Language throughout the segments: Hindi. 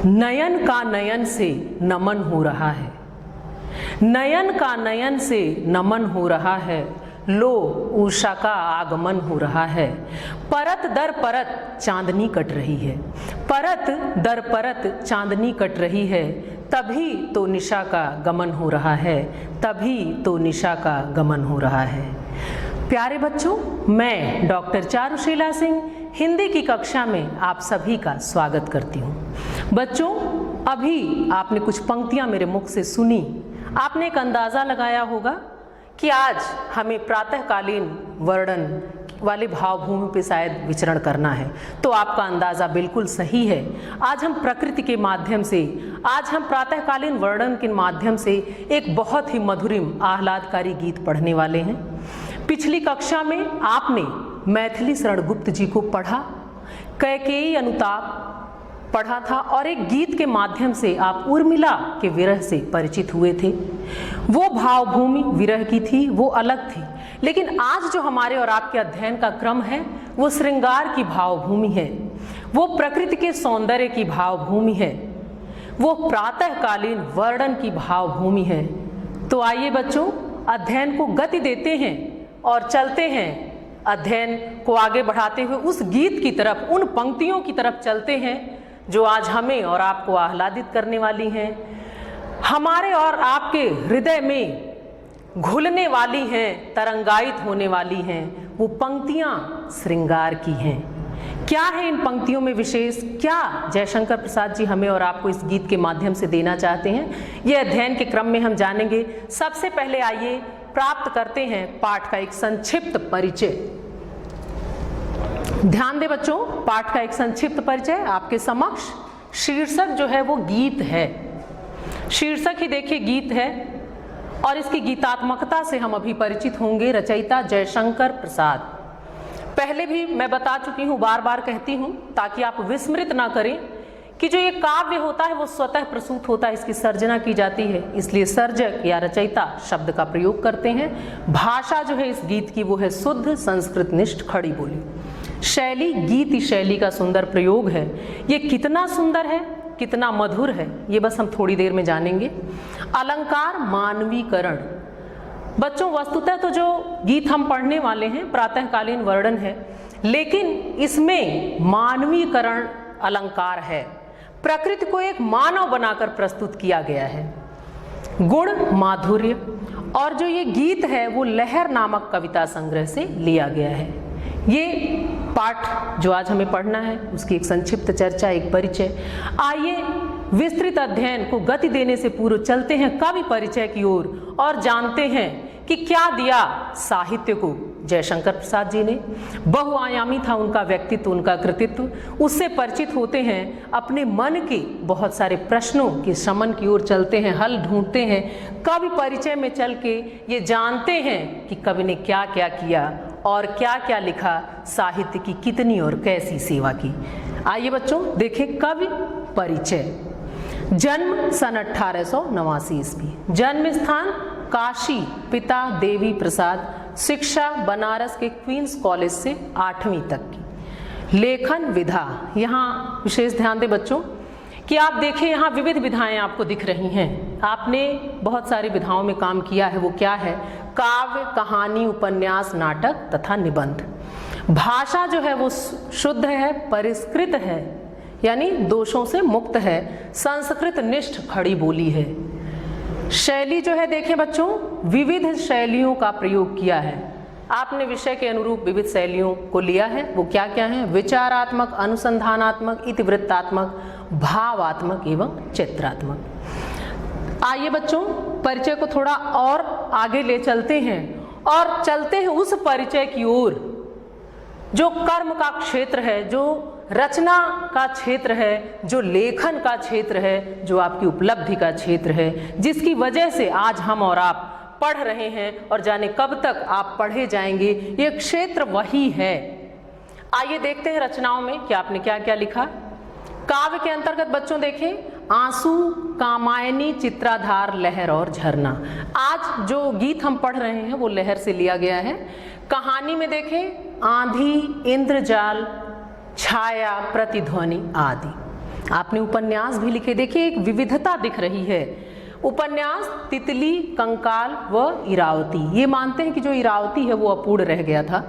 नयन का नयन से नमन हो रहा है, नयन का नयन से नमन हो रहा है, लो उषा का आगमन हो रहा है। परत दर परत चांदनी कट रही है, परत दर परत चांदनी कट रही है, तभी तो निशा का गमन हो रहा है, तभी तो निशा का गमन हो रहा है। प्यारे बच्चों, मैं डॉक्टर चारुशीला सिंह हिंदी की कक्षा में आप सभी का स्वागत करती हूँ। बच्चों, अभी आपने कुछ पंक्तियाँ मेरे मुख से सुनी। आपने एक अंदाज़ा लगाया होगा कि आज हमें प्रातःकालीन वर्णन वाले भावभूमि पे शायद विचरण करना है, तो आपका अंदाज़ा बिल्कुल सही है। आज हम प्रकृति के माध्यम से, आज हम प्रातःकालीन वर्णन के माध्यम से एक बहुत ही मधुरिम आह्लादकारी गीत पढ़ने वाले हैं। पिछली कक्षा में आपने मैथिली शरण गुप्त जी को पढ़ा, कैकेयी अनुताप पढ़ा था और एक गीत के माध्यम से आप उर्मिला के विरह से परिचित हुए थे। वो भावभूमि विरह की थी, वो अलग थी। लेकिन आज जो हमारे और आपके अध्ययन का क्रम है वो श्रृंगार की भावभूमि है, वो प्रकृति के सौंदर्य की भावभूमि है, वो प्रातःकालीन वर्णन की भावभूमि है। तो आइए बच्चों, अध्ययन को गति देते हैं और चलते हैं, अध्ययन को आगे बढ़ाते हुए उस गीत की तरफ, उन पंक्तियों की तरफ चलते हैं जो आज हमें और आपको आह्लादित करने वाली हैं, हमारे और आपके हृदय में घुलने वाली हैं, तरंगायित होने वाली हैं। वो पंक्तियाँ श्रृंगार की हैं। क्या है इन पंक्तियों में विशेष, क्या जयशंकर प्रसाद जी हमें और आपको इस गीत के माध्यम से देना चाहते हैं, ये अध्ययन के क्रम में हम जानेंगे। सबसे पहले आइए प्राप्त करते हैं पाठ का एक संक्षिप्त परिचय। ध्यान दें बच्चों, पाठ का एक संक्षिप्त परिचय आपके समक्ष। शीर्षक जो है वो गीत है, शीर्षक ही देखिए गीत है और इसकी गीतात्मकता से हम अभी परिचित होंगे। रचयिता जयशंकर प्रसाद। पहले भी मैं बता चुकी हूँ, बार बार कहती हूँ ताकि आप विस्मृत ना करें कि जो ये काव्य होता है वो स्वतः प्रसूत होता है, इसकी सर्जना की जाती है, इसलिए सर्जक या रचयिता शब्द का प्रयोग करते हैं। भाषा जो है इस गीत की वो है शुद्ध संस्कृत निष्ठ खड़ी बोली। शैली गीत शैली का सुंदर प्रयोग है। ये कितना सुंदर है, कितना मधुर है, ये बस हम थोड़ी देर में जानेंगे। अलंकार मानवीकरण। बच्चों, वस्तुतः तो जो गीत हम पढ़ने वाले हैं प्रातःकालीन वर्णन है, लेकिन इसमें मानवीकरण अलंकार है। प्रकृति को एक मानव बनाकर प्रस्तुत किया गया है। गुण माधुर्य, और जो ये गीत है वो लहर नामक कविता संग्रह से लिया गया है। ये पाठ जो आज हमें पढ़ना है उसकी एक संक्षिप्त चर्चा, एक परिचय। आइए विस्तृत अध्ययन को गति देने से पूर्व चलते हैं कवि परिचय की ओर और जानते हैं कि क्या दिया साहित्य को जयशंकर प्रसाद जी ने। बहुआयामी था उनका व्यक्तित्व, उनका कृतित्व। उससे परिचित होते हैं, अपने मन के बहुत सारे प्रश्नों के शमन की ओर चलते हैं, हल ढूंढते हैं। कवि परिचय में चल के ये जानते हैं कि कवि ने क्या क्या किया और क्या क्या लिखा, साहित्य की कितनी और कैसी सेवा की। आइए बच्चों देखें कवि परिचय। जन्म सन 1889 ईस्वी, जन्म स्थान काशी, पिता देवी प्रसाद, शिक्षा बनारस के क्वींस कॉलेज से 8वीं तक की। लेखन विधा, यहाँ विशेष ध्यान दें बच्चों कि आप देखें यहाँ विविध विधाएं आपको दिख रही हैं। आपने बहुत सारी विधाओं में काम किया है, वो क्या है? काव्य, कहानी, उपन्यास, नाटक तथा निबंध। भाषा जो है वो शुद्ध है, परिष्कृत है, यानी दोषों से मुक्त है, संस्कृत निष्ठ खड़ी बोली है। शैली जो है देखें बच्चों, विविध शैलियों का प्रयोग किया है। आपने विषय के अनुरूप विविध शैलियों को लिया है, वो क्या क्या है? विचारात्मक, अनुसंधानात्मक, इतिवृत्तात्मक, भावात्मक एवं चित्रात्मक। आइए बच्चों परिचय को थोड़ा और आगे ले चलते हैं और चलते हैं उस परिचय की ओर जो कर्म का क्षेत्र है, जो रचना का क्षेत्र है, जो लेखन का क्षेत्र है, जो आपकी उपलब्धि का क्षेत्र है, जिसकी वजह से आज हम और आप पढ़ रहे हैं और जाने कब तक आप पढ़े जाएंगे। ये क्षेत्र वही है। आइए देखते हैं रचनाओं में कि आपने क्या क्या लिखा। काव्य के अंतर्गत बच्चों देखें, आंसू, कामायनी, चित्राधार, लहर और झरना। आज जो गीत हम पढ़ रहे हैं वो लहर से लिया गया है। कहानी में देखें, आंधी, इंद्रजाल, छाया, प्रतिध्वनि आदि। आपने उपन्यास भी लिखे। देखिए एक विविधता दिख रही है। उपन्यास तितली, कंकाल व इरावती, ये मानते हैं कि जो इरावती है वो अपूर्ण रह गया था।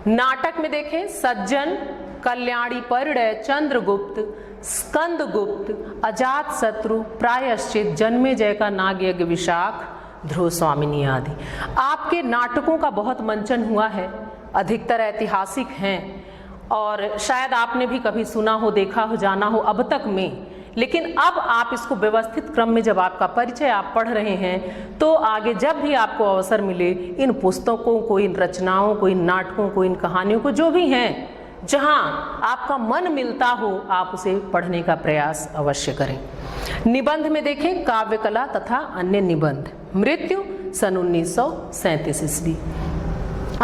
नाटक में देखें सज्जन, कल्याणी परिणय, चंद्रगुप्त, स्कंदगुप्त, अजात शत्रु, प्रायश्चित, जन्मेजय का नाग यज्ञ, विशाख, ध्रुव स्वामिनी आदि। आपके नाटकों का बहुत मंचन हुआ है, अधिकतर ऐतिहासिक हैं और शायद आपने भी कभी सुना हो, देखा हो, जाना हो अब तक में। लेकिन अब आप इसको व्यवस्थित क्रम में जब आपका परिचय आप पढ़ रहे हैं तो आगे जब भी आपको अवसर मिले इन पुस्तकों को, इन रचनाओं को, इन नाटकों को, इन कहानियों को, जो भी हैं, जहां आपका मन मिलता हो आप उसे पढ़ने का प्रयास अवश्य करें। निबंध में देखें काव्य कला तथा अन्य निबंध। मृत्यु सन 1937 ईस्वी।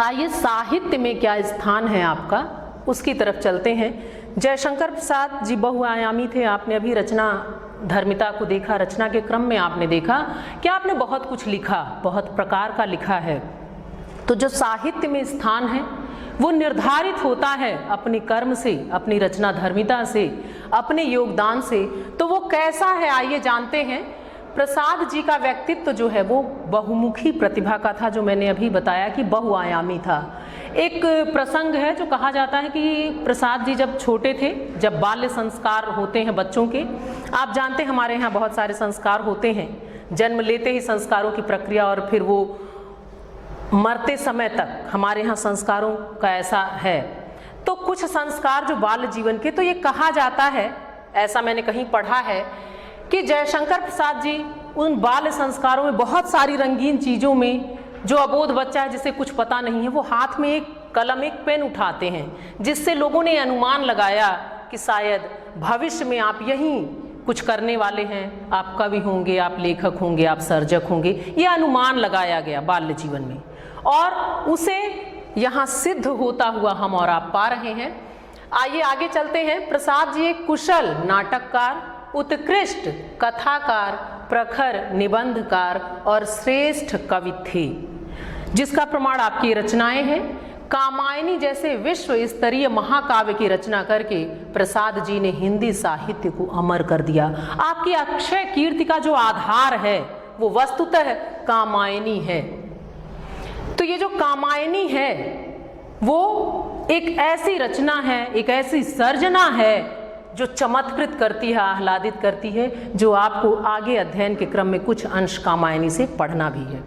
आइए साहित्य में क्या स्थान है आपका, उसकी तरफ चलते हैं। जयशंकर प्रसाद जी बहुआयामी थे। आपने अभी रचना धर्मिता को देखा, रचना के क्रम में आपने देखा कि आपने बहुत कुछ लिखा, बहुत प्रकार का लिखा है। तो जो साहित्य में स्थान है वो निर्धारित होता है अपने कर्म से, अपनी रचना धर्मिता से, अपने योगदान से। तो वो कैसा है आइए जानते हैं। प्रसाद जी का व्यक्तित्व जो है वो बहुमुखी प्रतिभा का था, जो मैंने अभी बताया कि बहुआयामी था। एक प्रसंग है जो कहा जाता है कि प्रसाद जी जब छोटे थे, जब बाल्य संस्कार होते हैं बच्चों के, आप जानते हैं हमारे यहाँ बहुत सारे संस्कार होते हैं, जन्म लेते ही संस्कारों की प्रक्रिया और फिर वो मरते समय तक हमारे यहाँ संस्कारों का ऐसा है। तो कुछ संस्कार जो बाल्य जीवन के, तो ये कहा जाता है, ऐसा मैंने कहीं पढ़ा है कि जयशंकर प्रसाद जी उन बाल्य संस्कारों में बहुत सारी रंगीन चीज़ों में, जो अबोध बच्चा है जिसे कुछ पता नहीं है, वो हाथ में एक कलम, एक पेन उठाते हैं, जिससे लोगों ने अनुमान लगाया कि शायद भविष्य में आप यहीं कुछ करने वाले हैं, आप कवि होंगे, आप लेखक होंगे, आप सर्जक होंगे। ये अनुमान लगाया गया बाल्य जीवन में और उसे यहाँ सिद्ध होता हुआ हम और आप पा रहे हैं। आइए आगे चलते हैं। प्रसाद जी एक कुशल नाटककार, उत्कृष्ट कथाकार, प्रखर निबंधकार और श्रेष्ठ कवि थे, जिसका प्रमाण आपकी रचनाएं हैं। कामायनी जैसे विश्व स्तरीय महाकाव्य की रचना करके प्रसाद जी ने हिंदी साहित्य को अमर कर दिया। आपकी अक्षय कीर्ति का जो आधार है वो वस्तुतः कामायनी है। तो ये जो कामायनी है वो एक ऐसी रचना है, एक ऐसी सर्जना है जो चमत्कृत करती है, आह्लादित करती है, जो आपको आगे अध्ययन के क्रम में कुछ अंश कामायनी से पढ़ना भी है।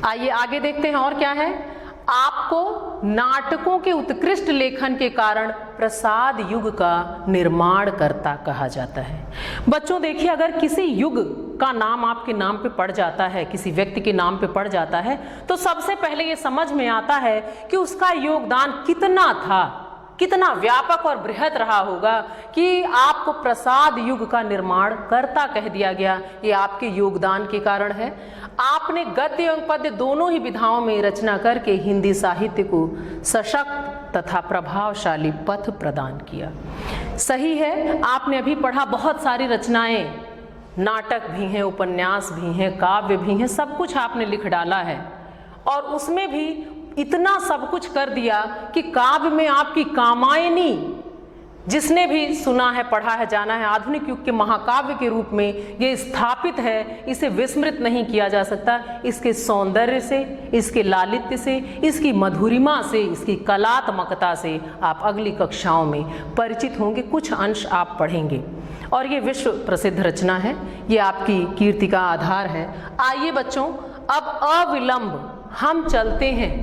आइए आगे देखते हैं और क्या है। आपको नाटकों के उत्कृष्ट लेखन के कारण प्रसाद युग का निर्माणकर्ता कहा जाता है। बच्चों देखिए, अगर किसी युग का नाम आपके नाम पे पड़ जाता है, किसी व्यक्ति के नाम पे पड़ जाता है, तो सबसे पहले ये समझ में आता है कि उसका योगदान कितना था, कितना व्यापक और बृहद रहा होगा कि आपको प्रसाद युग का निर्माण कर्ता कह दिया गया। ये आपके योगदान के कारण है। आपने गद्य एवं पद्य दोनों ही विधाओं में रचना करके हिंदी साहित्य को सशक्त तथा प्रभावशाली पथ प्रदान किया। सही है, आपने अभी पढ़ा बहुत सारी रचनाएं, नाटक भी हैं, उपन्यास भी हैं, काव्य भी हैं, सब कुछ आपने लिख डाला है और उसमें भी इतना सब कुछ कर दिया कि काव्य में आपकी कामायनी, जिसने भी सुना है, पढ़ा है, जाना है, आधुनिक युग के महाकाव्य के रूप में ये स्थापित है। इसे विस्मृत नहीं किया जा सकता। इसके सौंदर्य से, इसके लालित्य से, इसकी मधुरिमा से, इसकी कलात्मकता से आप अगली कक्षाओं में परिचित होंगे, कुछ अंश आप पढ़ेंगे और ये विश्व प्रसिद्ध रचना है, ये आपकी कीर्ति का आधार है। आइए बच्चों, अब अविलंब हम चलते हैं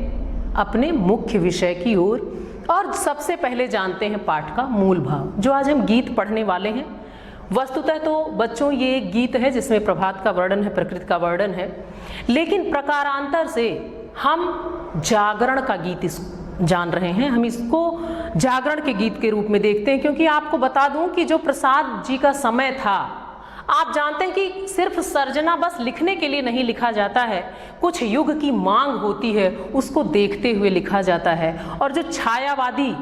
अपने मुख्य विषय की ओर और सबसे पहले जानते हैं पाठ का मूल भाव, जो आज हम गीत पढ़ने वाले हैं। वस्तुतः तो बच्चों ये एक गीत है जिसमें प्रभात का वर्णन है, प्रकृति का वर्णन है, लेकिन प्रकारांतर से हम जागरण का गीत जान रहे हैं। हम इसको जागरण के गीत के रूप में देखते हैं, क्योंकि आपको बता दूं कि जो प्रसाद जी का समय था, आप जानते हैं कि सिर्फ सर्जना बस लिखने के लिए नहीं लिखा जाता है, कुछ युग की मांग होती है, उसको देखते हुए लिखा जाता है। और जो छायावादी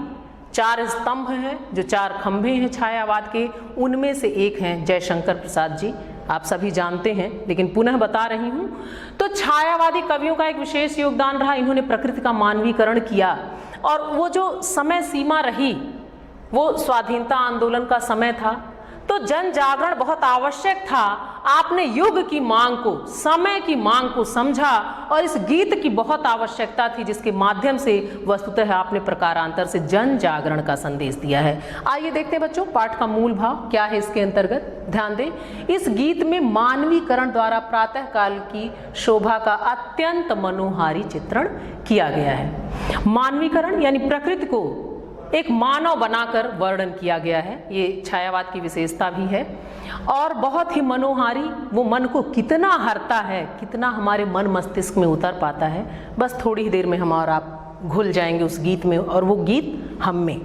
चार स्तंभ हैं, जो चार खंभे हैं छायावाद के, उनमें से एक हैं जयशंकर प्रसाद जी, आप सभी जानते हैं, लेकिन पुनः बता रही हूँ। तो छायावादी कवियों का एक विशेष योगदान रहा, इन्होंने प्रकृति का मानवीकरण किया और वो जो समय सीमा रही वो स्वाधीनता आंदोलन का समय था। तो जन जागरण बहुत आवश्यक था। आपने युग की मांग को, समय की मांग को समझा और इस गीत की बहुत आवश्यकता थी, जिसके माध्यम से वस्तुतः आपने प्रकारांतर से जन जागरण का संदेश दिया है। आइए देखते हैं बच्चों पाठ का मूल भाव क्या है इसके अंतर्गत। ध्यान दें, इस गीत में मानवीकरण द्वारा प्रातः काल की शोभा का अत्यंत मनोहारी चित्रण किया गया है। मानवीकरण यानी प्रकृति को एक मानव बनाकर वर्णन किया गया है, ये छायावाद की विशेषता भी है और बहुत ही मनोहारी, वो मन को कितना हरता है, कितना हमारे मन मस्तिष्क में उतर पाता है, बस थोड़ी ही देर में हम और आप घुल जाएंगे उस गीत में और वो गीत हम में।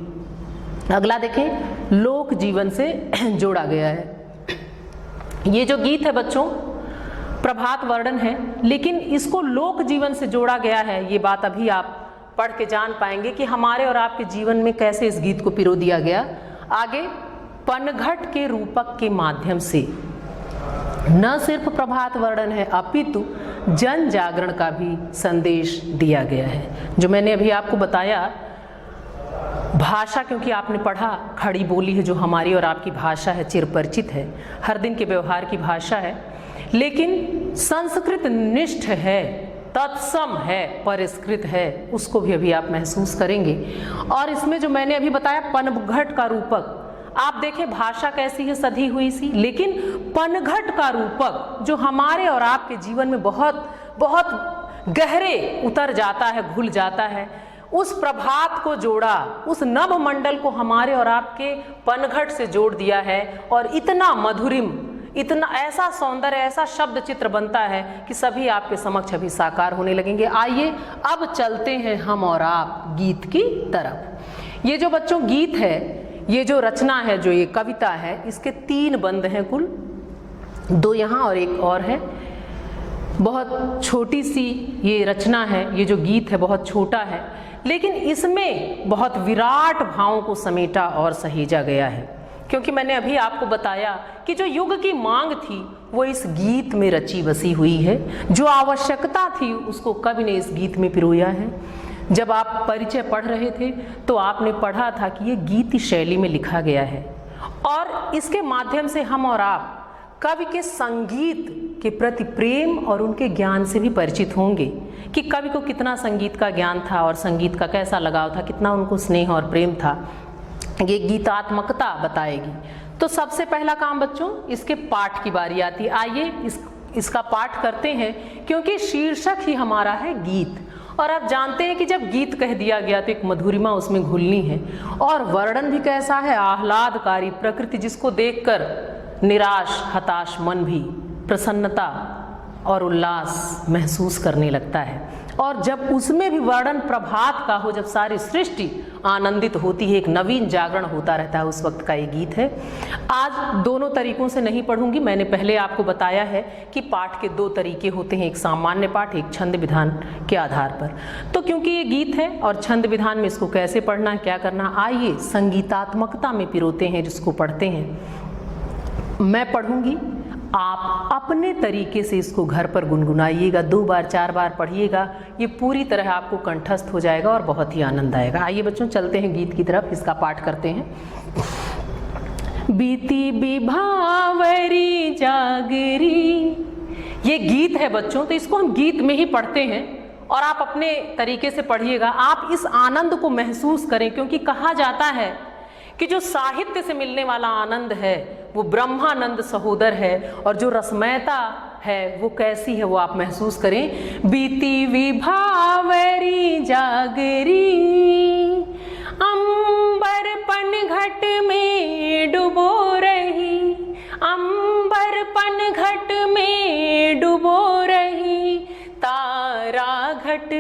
अगला देखें, लोक जीवन से जोड़ा गया है। ये जो गीत है बच्चों प्रभात वर्णन है, लेकिन इसको लोक जीवन से जोड़ा गया है। ये बात अभी आप पढ़ के जान पाएंगे कि हमारे और आपके जीवन में कैसे इस गीत को पिरो दिया गया। आगे, पनघट के रूपक के माध्यम से न सिर्फ प्रभात वर्णन है अपितु जन जागरण का भी संदेश दिया गया है। जो मैंने अभी आपको बताया, भाषा क्योंकि आपने पढ़ा, खड़ी बोली है जो हमारी और आपकी भाषा है, चिरपरिचित है, हर दिन के व्यवहार की भाषा है, लेकिन संस्कृत निष्ठ है, तत्सम है, परिष्कृत है, उसको भी अभी आप महसूस करेंगे। और इसमें जो मैंने अभी बताया पनघट का रूपक, आप देखें भाषा कैसी है, सधी हुई सी, लेकिन पनघट का रूपक जो हमारे और आपके जीवन में बहुत बहुत गहरे उतर जाता है, घुल जाता है, उस प्रभात को जोड़ा, उस नभ मंडल को हमारे और आपके पनघट से जोड़ दिया है और इतना मधुरिम, इतना ऐसा सौंदर्य, ऐसा शब्द चित्र बनता है कि सभी आपके समक्ष अभी साकार होने लगेंगे। आइए अब चलते हैं हम और आप गीत की तरफ। ये जो बच्चों गीत है, ये जो रचना है, जो ये कविता है, इसके 3 बंद हैं कुल, 2 यहाँ और एक और है। बहुत छोटी सी ये रचना है, ये जो गीत है बहुत छोटा है, लेकिन इसमें बहुत विराट भावों को समेटा और सहेजा गया है। क्योंकि मैंने अभी आपको बताया कि जो युग की मांग थी वो इस गीत में रची बसी हुई है, जो आवश्यकता थी उसको कवि ने इस गीत में पिरोया है। जब आप परिचय पढ़ रहे थे तो आपने पढ़ा था कि ये गीत शैली में लिखा गया है और इसके माध्यम से हम और आप कवि के संगीत के प्रति प्रेम और उनके ज्ञान से भी परिचित होंगे कि कवि को कितना संगीत का ज्ञान था और संगीत का कैसा लगाव था, कितना उनको स्नेह और प्रेम था। ये गीतात्मकता बताएगी। तो सबसे पहला काम बच्चों, इसके पाठ की बारी आती है। आइए इसका पाठ करते हैं, क्योंकि शीर्षक ही हमारा है गीत और आप जानते हैं कि जब गीत कह दिया गया तो एक मधुरिमा उसमें घुलनी है और वर्णन भी कैसा है, आह्लादकारी प्रकृति, जिसको देखकर निराश हताश मन भी प्रसन्नता और उल्लास महसूस करने लगता है। और जब उसमें भी वर्णन प्रभात का हो, जब सारी सृष्टि आनंदित होती है, एक नवीन जागरण होता रहता है, उस वक्त का ये गीत है। आज दोनों तरीकों से नहीं पढ़ूंगी, मैंने पहले आपको बताया है कि पाठ के 2 तरीके होते हैं, एक सामान्य पाठ, एक छंद विधान के आधार पर। तो क्योंकि ये गीत है और छंद विधान में इसको कैसे पढ़ना है, क्या करना, आइए संगीतात्मकता में पिरोते हैं जिसको पढ़ते हैं। मैं पढ़ूंगी, आप अपने तरीके से इसको घर पर गुनगुनाइएगा, 2 बार 4 बार पढ़िएगा, ये पूरी तरह आपको कंठस्थ हो जाएगा और बहुत ही आनंद आएगा। आइए बच्चों चलते हैं गीत की तरफ, इसका पाठ करते हैं। बीती विभावरी जागरी, ये गीत है बच्चों, तो इसको हम गीत में ही पढ़ते हैं और आप अपने तरीके से पढ़िएगा। आप इस आनंद को महसूस करें, क्योंकि कहा जाता है कि जो साहित्य से मिलने वाला आनंद है वो ब्रह्मानंद सहोदर है और जो रसमयता है वो कैसी है वो आप महसूस करें। बीती विभावरी जागरी, अंबर पनघट में डुबो रही, अंबर पनघट में डुबो रही, तारा घट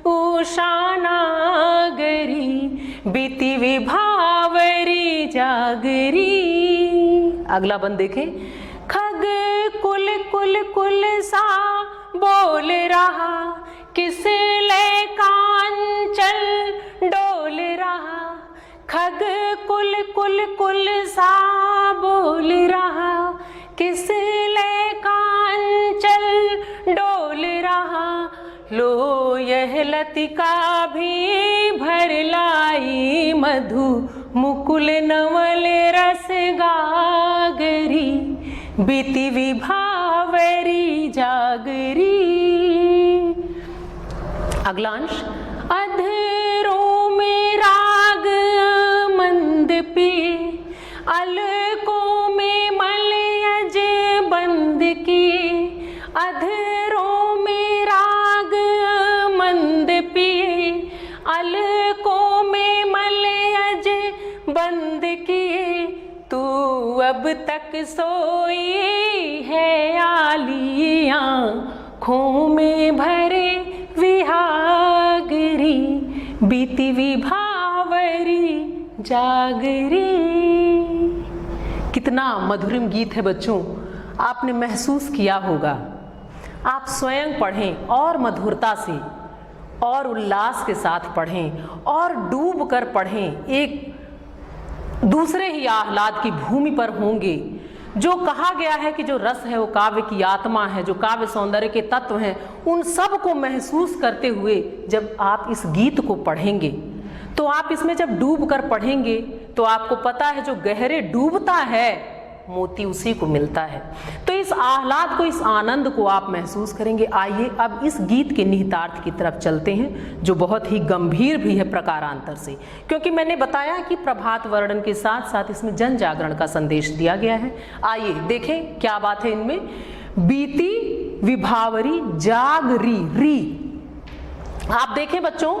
उषा नागरी, बीती विभावरी जागरी। अगला बंद देखें। खग कुल कुल कुल सा बोल रहा, किस ले कांचल डोल रहा, खग कुल कुल कुल सा बोल रहा, किस ले कांचल डोल रहा, लो यह लतिका भी भर लाई, मधु मुकुल नवल रस गागरी, जागरी, बीती विभावरी जागरी। अगला अंश, अधरों में राग मंद पे, अलकों में मलयज बंद की। अधरों में राग मंद पे, अलकों में मलयज बंद किए। तू अब तक सोई है आली, आँखों में भरे विहागरी, बीती विभावरी जागरी। कितना मधुरम गीत है बच्चों, आपने महसूस किया होगा। आप स्वयं पढ़ें और मधुरता से और उल्लास के साथ पढ़ें और डूब कर पढ़ें, एक दूसरे ही आह्लाद की भूमि पर होंगे। जो कहा गया है कि जो रस है वो काव्य की आत्मा है, जो काव्य सौंदर्य के तत्व हैं, उन सब को महसूस करते हुए जब आप इस गीत को पढ़ेंगे तो आप इसमें जब डूब कर पढ़ेंगे तो आपको पता है जो गहरे डूबता है मोती उसी को मिलता है। तो इस आह्लाद को, इस आनंद को आप महसूस करेंगे। आइए अब इस गीत के निहितार्थ की तरफ चलते हैं, जो बहुत ही गंभीर भी है प्रकारांतर से, क्योंकि मैंने बताया कि प्रभात वर्णन के साथ साथ इसमें जन जागरण का संदेश दिया गया है। आइए देखें क्या बात है इनमें। बीती विभावरी जागरी, री। आप देखें बच्चों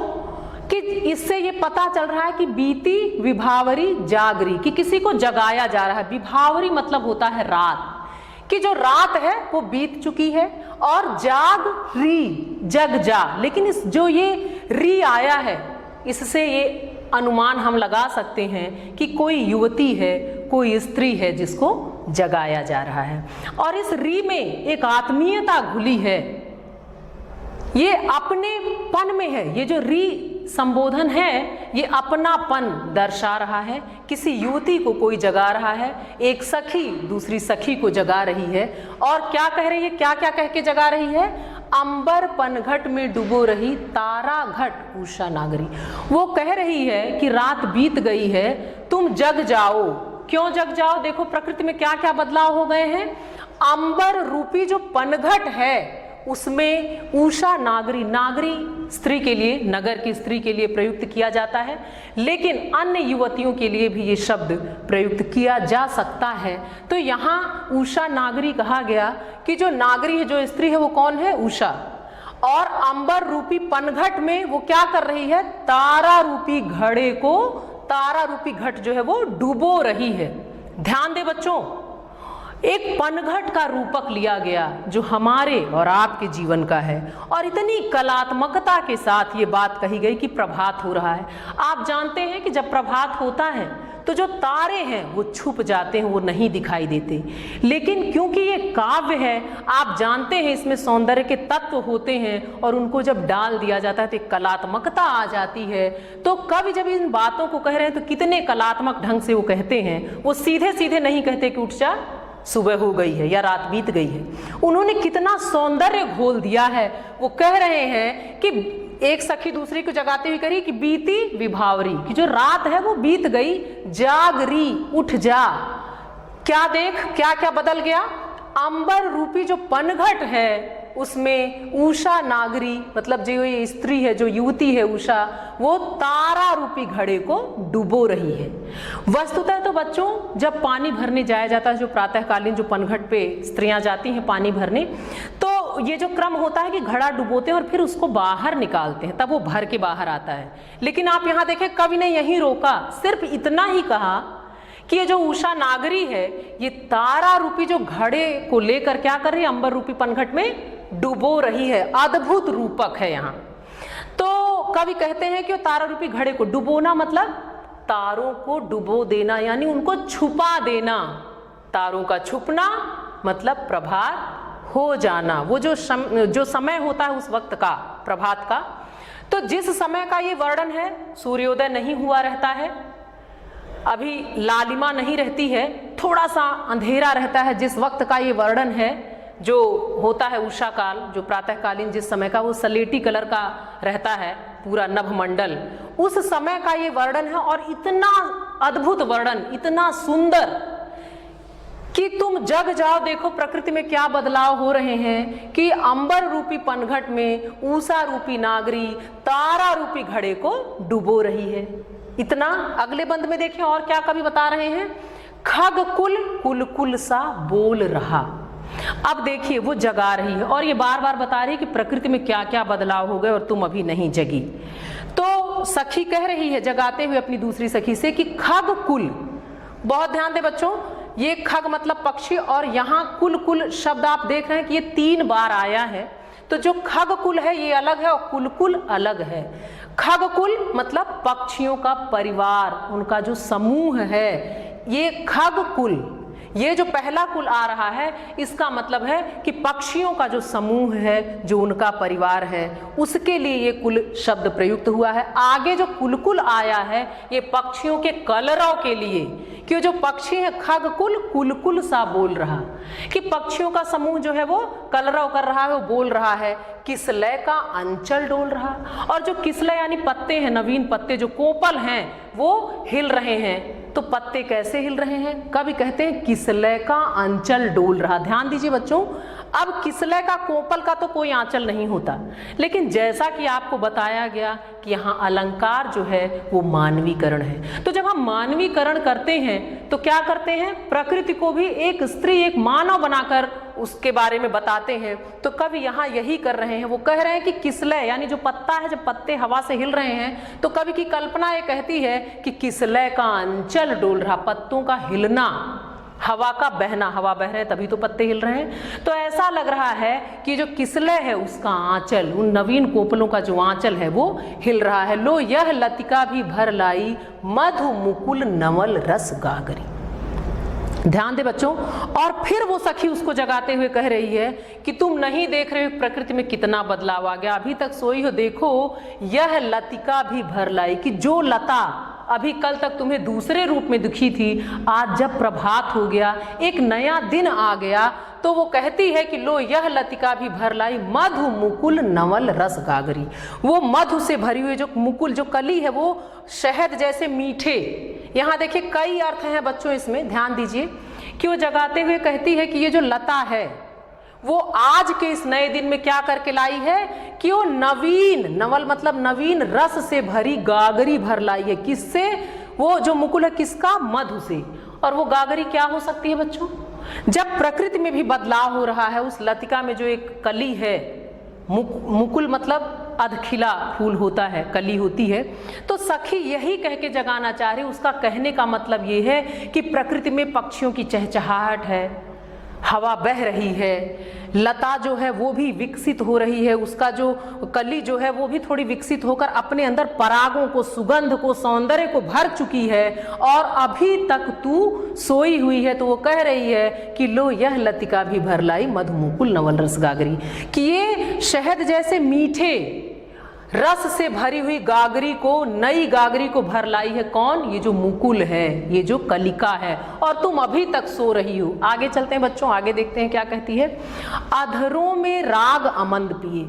कि इससे ये पता चल रहा है कि बीती विभावरी जागरी, कि किसी को जगाया जा रहा है। विभावरी मतलब होता है रात, कि जो रात है वो बीत चुकी है। और जाग री, जग जा। लेकिन इस जो ये री आया है, इससे ये अनुमान हम लगा सकते हैं कि कोई युवती है, कोई स्त्री है जिसको जगाया जा रहा है। और इस री में एक आत्मीयता घुली है, ये अपनेपन में है। ये जो री संबोधन है ये अपनापन दर्शा रहा है। किसी युवती को कोई जगा रहा है, एक सखी दूसरी सखी को जगा रही है। और क्या कह रही है, क्या क्या कह के जगा रही है? अंबर पनघट में डूबो रही तारा घट उषा नागरी। वो कह रही है कि रात बीत गई है, तुम जग जाओ। क्यों जग जाओ? देखो प्रकृति में क्या क्या बदलाव हो गए हैं। अंबर रूपी जो पनघट है उसमें उषा नागरी, नागरी स्त्री के लिए, नगर की स्त्री के लिए प्रयुक्त किया जाता है, लेकिन अन्य युवतियों के लिए भी ये शब्द प्रयुक्त किया जा सकता है। तो यहाँ उषा नागरी कहा गया कि जो नागरी है, जो स्त्री है, वो कौन है? उषा। और अंबर रूपी पनघट में वो क्या कर रही है? तारा रूपी घड़े को, तारा रूपी घट जो है वो डुबो रही है। ध्यान दे बच्चों, एक पनघट का रूपक लिया गया जो हमारे और आपके जीवन का है, और इतनी कलात्मकता के साथ ये बात कही गई कि प्रभात हो रहा है। आप जानते हैं कि जब प्रभात होता है तो जो तारे हैं वो छुप जाते हैं, वो नहीं दिखाई देते। लेकिन क्योंकि ये काव्य है, आप जानते हैं इसमें सौंदर्य के तत्व होते हैं, और उनको जब डाल दिया जाता है तो एक कलात्मकता आ जाती है। तो कवि जब इन बातों को कह रहे हैं तो कितने कलात्मक ढंग से वो कहते हैं। वो सीधे सीधे नहीं कहते कि उठ जा, सुबह हो गई है या रात बीत गई है। उन्होंने कितना सौंदर्य घोल दिया है। वो कह रहे हैं कि एक सखी दूसरी को जगाते हुए करी कि बीती विभावरी, कि जो रात है वो बीत गई, जागरी, उठ जा। क्या देख, क्या क्या बदल गया? अंबर रूपी जो पनघट है उसमें उषा नागरी, मतलब जो ये स्त्री है, जो युवती है उषा, वो तारा रूपी घड़े को डुबो रही है। वस्तुतः तो बच्चों जब पानी भरने जाया जाता है, जो प्रातःकालीन जो पनघट पे स्त्रियां जाती हैं पानी भरने, तो ये जो क्रम होता है कि घड़ा डुबोते हैं और फिर उसको बाहर निकालते हैं, तब वो भर के बाहर आता है। लेकिन आप यहाँ देखें कवि ने यहीं रोका, सिर्फ इतना ही कहा कि ये जो उषा नागरी है ये तारा रूपी जो घड़े को लेकर क्या कर रही है? अंबर रूपी पनघट में डुबो रही है। अद्भुत रूपक है यहाँ। तो कवि कहते हैं कि तारा रूपी घड़े को डुबोना मतलब तारों को डुबो देना, यानी उनको छुपा देना। तारों का छुपना मतलब प्रभात हो जाना, वो जो समय होता है उस वक्त का, प्रभात का। तो जिस समय का ये वर्णन है, सूर्योदय नहीं हुआ रहता है, अभी लालिमा नहीं रहती है, थोड़ा सा अंधेरा रहता है। जिस वक्त का ये वर्णन है जो होता है उषा काल, जो प्रातःकालीन जिस समय का, वो सलेटी कलर का रहता है पूरा नभमंडल, उस समय का ये वर्णन है। और इतना अद्भुत वर्णन, इतना सुंदर तुम जग जाओ, देखो प्रकृति में क्या बदलाव हो रहे हैं कि अंबर रूपी पनघट में ऊषा रूपी नागरी तारा रूपी घड़े को डुबो रही है। इतना। अगले बंद में देखिए और क्या कवि बता रहे हैं, खग कुल कुल कुल सा बोल रहा। अब देखिए वो जगा रही है और ये बार बार बता रही है कि प्रकृति में क्या क्या बदलाव हो गए और तुम अभी नहीं जगी। तो सखी कह रही है जगाते हुए अपनी दूसरी सखी से कि खग कुल, बहुत ध्यान दे बच्चों, ये खग मतलब पक्षी और यहाँ कुल कुल शब्द आप देख रहे हैं कि ये 3 बार आया है। तो जो खग कुल है ये अलग है और कुल कुल अलग है। खग कुल मतलब पक्षियों का परिवार, उनका जो समूह है, ये खग कुल। ये जो पहला कुल आ रहा है इसका मतलब है कि पक्षियों का जो समूह है, जो उनका परिवार है, उसके लिए ये कुल शब्द प्रयुक्त हुआ है। आगे जो कुल कुल आया है ये पक्षियों के कलरव के लिए, कि जो पक्षी है खग कुल कुल सा बोल रहा, कि पक्षियों का समूह जो है वो कलरव कर रहा है, वो बोल रहा है। किसलय का अंचल डोल रहा, और जो किसलय यानी पत्ते हैं, नवीन पत्ते जो कोपल हैं वो हिल रहे हैं। तो पत्ते कैसे हिल रहे हैं, कभी कहते हैं किसलय का अंचल डोल रहा। ध्यान दीजिए बच्चों, अब किसलय का कोपल का तो कोई आंचल नहीं होता, लेकिन जैसा कि आपको बताया गया कि यहाँ अलंकार जो है वो मानवीकरण है। तो जब हम मानवीकरण करते हैं तो क्या करते हैं, प्रकृति को भी एक स्त्री एक मानव बनाकर उसके बारे में बताते हैं। तो कवि यहाँ यही कर रहे हैं, वो कह रहे हैं कि किसलय यानी जो पत्ता है, जब पत्ते हवा से हिल रहे हैं तो कवि की कल्पना ये कहती है कि किसलय का अंचल डोल रहा, पत्तों का हिलना, हवा का बहना, हवा बह रहे हैं तभी तो पत्ते हिल रहे हैं। तो ऐसा लग रहा है कि जो किसलय है उसका आंचल, उन नवीन कोपलों का जो आंचल है वो हिल रहा है। लो यह लतिका भी भर लाई मधु मुकुल नवल रस गागरी। ध्यान दे बच्चों, और फिर वो सखी उसको जगाते हुए कह रही है कि तुम नहीं देख रहे हो प्रकृति में कितना बदलाव आ गया, अभी तक सोई हो, देखो यह लतिका भी भर लाई, कि जो लता अभी कल तक तुम्हें दूसरे रूप में दिखी थी, आज जब प्रभात हो गया, एक नया दिन आ गया, तो वो कहती है कि लो यह लतिका भी भर लाई मधु मुकुल नवल रस गागरी। वो मधु से भरी हुई जो मुकुल, जो कली है, वो शहद जैसे मीठे। यहाँ देखिए कई अर्थ हैं बच्चों इसमें, ध्यान दीजिए कि वो जगाते हुए कहती है कि ये जो लता है वो आज के इस नए दिन में क्या करके लाई है कि वो नवीन, नवल मतलब नवीन, रस से भरी गागरी भर लाई है। किससे, वो जो मुकुल है किसका, मधु से। और वो गागरी क्या हो सकती है बच्चों, जब प्रकृति में भी बदलाव हो रहा है, उस लतिका में जो एक कली है, मुकुल मतलब अधखिला फूल होता है, कली होती है, तो सखी यही कह के जगाना चाह रही। उसका कहने का मतलब ये है कि प्रकृति में पक्षियों की चहचहाहट है, हवा बह रही है, लता जो है वो भी विकसित हो रही है, उसका जो कली जो है वो भी थोड़ी विकसित होकर अपने अंदर परागों को, सुगंध को, सौंदर्य को भर चुकी है, और अभी तक तू सोई हुई है। तो वो कह रही है कि लो यह लतिका भी भर लाई मधु मुकुल नवल रस गागरी, कि ये शहद जैसे मीठे रस से भरी हुई गागरी को, नई गागरी को भर लाई है। कौन, ये जो मुकुल है, ये जो कलिका है, और तुम अभी तक सो रही हो। आगे चलते हैं बच्चों, आगे देखते हैं क्या कहती है। अधरों में राग अमंद पिए,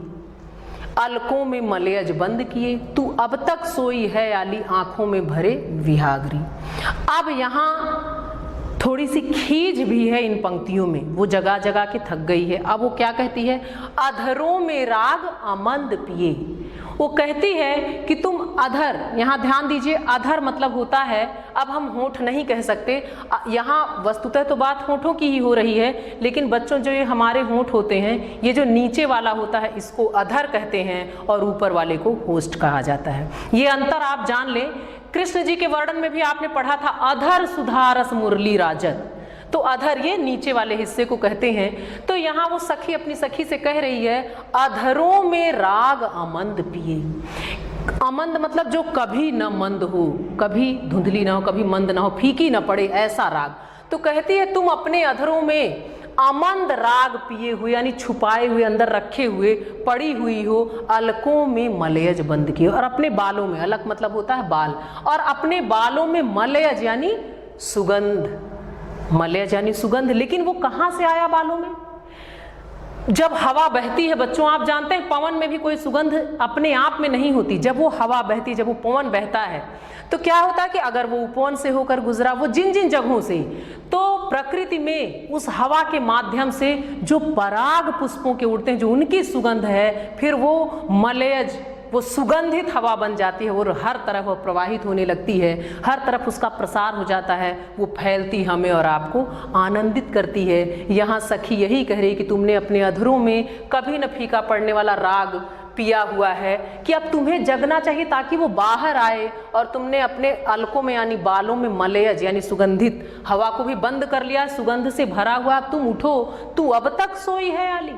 अलकों में मलयज बंद किए, तू अब तक सोई है आली आंखों में भरे विहागरी। अब यहाँ थोड़ी सी खींच भी है इन पंक्तियों में, वो जगह जगह के थक गई है। अब वो क्या कहती है, अधरों में राग अमंद पिए। वो कहती है कि तुम अधर, यहाँ ध्यान दीजिए, अधर मतलब होता है, अब हम होंठ नहीं कह सकते, यहाँ वस्तुतः तो बात होंठों की ही हो रही है, लेकिन बच्चों जो ये हमारे होंठ होते हैं, ये जो नीचे वाला होता है इसको अधर कहते हैं और ऊपर वाले को होस्ट कहा जाता है। ये अंतर आप जान लें। कृष्ण जी के वर्णन में भी आपने पढ़ा था, अधर सुधारस मुरली राजत, तो अधर ये नीचे वाले हिस्से को कहते हैं। तो यहाँ वो सखी अपनी सखी से कह रही है, अधरों में राग अमंद पिए। अमंद मतलब जो कभी न मंद हो, कभी धुंधली ना हो, कभी मंद ना हो, फीकी ना पड़े, ऐसा राग। तो कहती है तुम अपने अधरों में अमंद राग पिए हुए, यानी छुपाए हुए, अंदर रखे हुए पड़ी हुई हो, अलकों में मलयज बंद किए, और अपने बालों में, अलक मतलब होता है बाल, और अपने बालों में मलयज यानी सुगंध, मलयज यानी सुगंध। लेकिन वो कहाँ से आया बालों में, जब हवा बहती है बच्चों, आप जानते हैं पवन में भी कोई सुगंध अपने आप में नहीं होती। जब वो हवा बहती, जब वो पवन बहता है तो क्या होता है कि अगर वो उपवन से होकर गुजरा, वो जिन जिन जगहों से, तो प्रकृति में उस हवा के माध्यम से जो पराग पुष्पों के उड़ते हैं, जो उनकी सुगंध है, फिर वो मलयज, वो सुगंधित हवा बन जाती है और हर तरफ वो प्रवाहित होने लगती है, हर तरफ उसका प्रसार हो जाता है, वो फैलती हमें और आपको आनंदित करती है। यहाँ सखी यही कह रही कि तुमने अपने अधरों में कभी न फीका पड़ने वाला राग पिया हुआ है कि अब तुम्हें जगना चाहिए ताकि वो बाहर आए, और तुमने अपने अलकों में यानी बालों में मलयज यानी सुगंधित हवा को भी बंद कर लिया, सुगंध से भरा हुआ। अब तुम उठो, तू अब तक सोई है आली।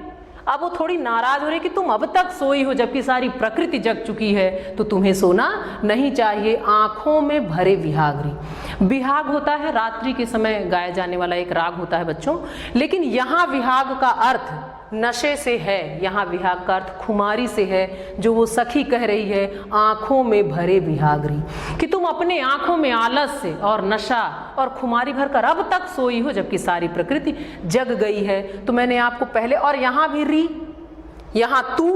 अब वो थोड़ी नाराज हो रही कि तुम अब तक सोई हो जबकि सारी प्रकृति जग चुकी है, तो तुम्हें सोना नहीं चाहिए। आंखों में भरे विहागरी, विहाग होता है रात्रि के समय गाया जाने वाला एक राग होता है बच्चों, लेकिन यहाँ विहाग का अर्थ नशे से है, यहाँ विहाग का अर्थ खुमारी से है, जो वो सखी कह रही है आंखों में भरे विहागरी, कि तुम अपने आंखों में आलस से और नशा और खुमारी भरकर अब तक सोई हो जबकि सारी प्रकृति जग गई है। तो मैंने आपको पहले, और यहाँ भी री, यहाँ तू।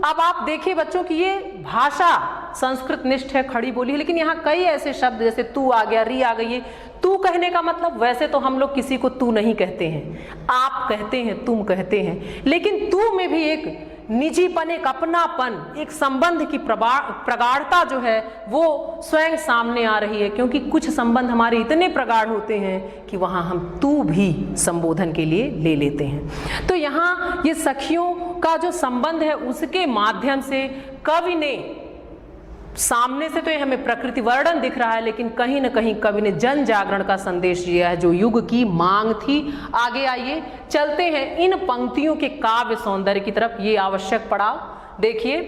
अब आप देखिए बच्चों कि ये भाषा संस्कृत निष्ठ है, खड़ी बोली है, लेकिन यहाँ कई ऐसे शब्द जैसे तू आ गया, री आ गई है। तू कहने का मतलब, वैसे तो हम लोग किसी को तू नहीं कहते हैं, आप कहते हैं, तुम कहते हैं, लेकिन तू में भी एक निजीपन, एक अपनापन, एक संबंध की प्रगाढ़ता जो है वो स्वयं सामने आ रही है, क्योंकि कुछ संबंध हमारे इतने प्रगाढ़ होते हैं कि वहाँ हम तू भी संबोधन के लिए ले लेते हैं। तो यहाँ ये सखियों का जो संबंध है उसके माध्यम से कवि ने, सामने से तो ये हमें प्रकृति वर्णन दिख रहा है, लेकिन कहीं न कहीं कवि ने जन जागरण का संदेश दिया है जो युग की मांग थी। आगे आइए चलते हैं इन पंक्तियों के काव्य सौंदर्य की तरफ, ये आवश्यक पड़ाव। देखिए,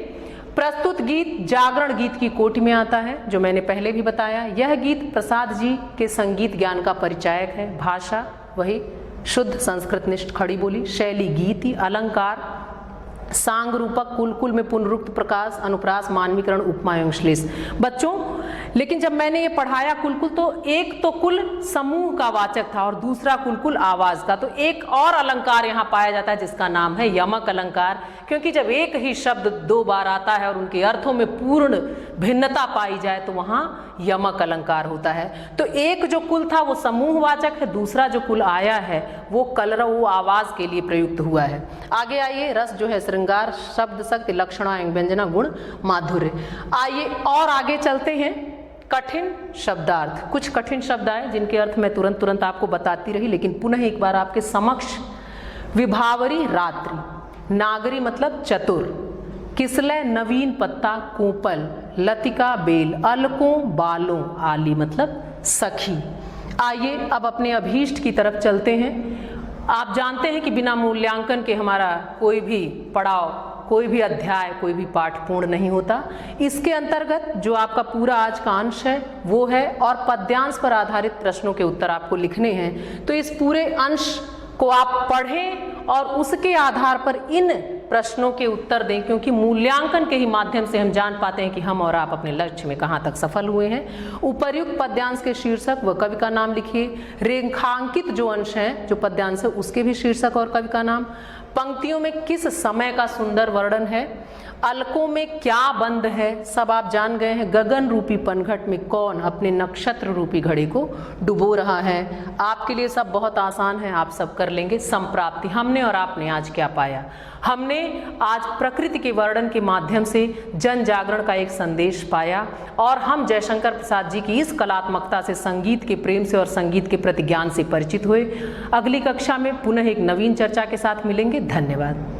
प्रस्तुत गीत जागरण गीत की कोटि में आता है, जो मैंने पहले भी बताया। यह गीत प्रसाद जी के संगीत ज्ञान का परिचायक है। भाषा वही शुद्ध संस्कृत निष्ठ खड़ी बोली, शैली गीति, अलंकार सांग रूपक, कुल कुल में पुनरुक्त प्रकाश, अनुप्रास, मानवीकरण, उपमा एवं श्लेष। बच्चों, लेकिन जब मैंने ये पढ़ाया कुल कुल, तो एक तो कुल समूह का वाचक था और दूसरा कुल कुल आवाज का। तो एक और अलंकार यहाँ पाया जाता है जिसका नाम है यमक अलंकार, क्योंकि जब एक ही शब्द दो बार आता है और उनके अर्थों में पूर्ण भिन्नता पाई जाए तो वहाँ यमक अलंकार होता है। तो एक जो कुल था वो समूहवाचक है, दूसरा जो कुल आया है वो कलरव, वो आवाज के लिए प्रयुक्त हुआ है। आगे आइए, रस जो है श्रृंगार, शब्द शक्ति, लक्षणा एवं व्यंजना, गुण, माधुर्य। आइए और आगे चलते हैं। कठिन शब्दार्थ, कुछ कठिन शब्द आए जिनके अर्थ मैं तुरंत आपको बताती रही, लेकिन पुनः एक बार आपके समक्ष। विभावरी रात्रि, नागरी मतलब चतुर, किसलय नवीन पत्ता कोपल, लतिका बेल, अलकों बालों, आली मतलब सखी। आइए अब अपने अभीष्ट की तरफ चलते हैं। आप जानते हैं कि बिना मूल्यांकन के हमारा कोई भी पड़ाव, कोई भी अध्याय, कोई भी पाठ पूर्ण नहीं होता। इसके अंतर्गत जो आपका पूरा आज का अंश है वो है, और पद्यांश पर आधारित प्रश्नों के उत्तर आपको लिखने हैं। तो इस पूरे अंश को आप पढ़ें और उसके आधार पर इन प्रश्नों के उत्तर दें, क्योंकि मूल्यांकन के ही माध्यम से हम जान पाते हैं कि हम और आप अपने लक्ष्य में कहाँ तक सफल हुए हैं। उपर्युक्त पद्यांश के शीर्षक व कवि का नाम लिखिए। रेखांकित जो अंश हैं, जो पद्यांश है, उसके भी शीर्षक और कवि का नाम। पंक्तियों में किस समय का सुंदर वर्णन है, अलकों में क्या बंद है, सब आप जान गए हैं। गगन रूपी पनघट में कौन अपने नक्षत्र रूपी घड़े को डुबो रहा है। आपके लिए सब बहुत आसान है, आप सब कर लेंगे। संप्राप्ति, हमने और आपने आज क्या पाया? हमने आज प्रकृति के वर्णन के माध्यम से जन जागरण का एक संदेश पाया, और हम जयशंकर प्रसाद जी की इस कलात्मकता से, संगीत के प्रेम से और संगीत के प्रति ज्ञान से परिचित हुए। अगली कक्षा में पुनः एक नवीन चर्चा के साथ मिलेंगे। धन्यवाद।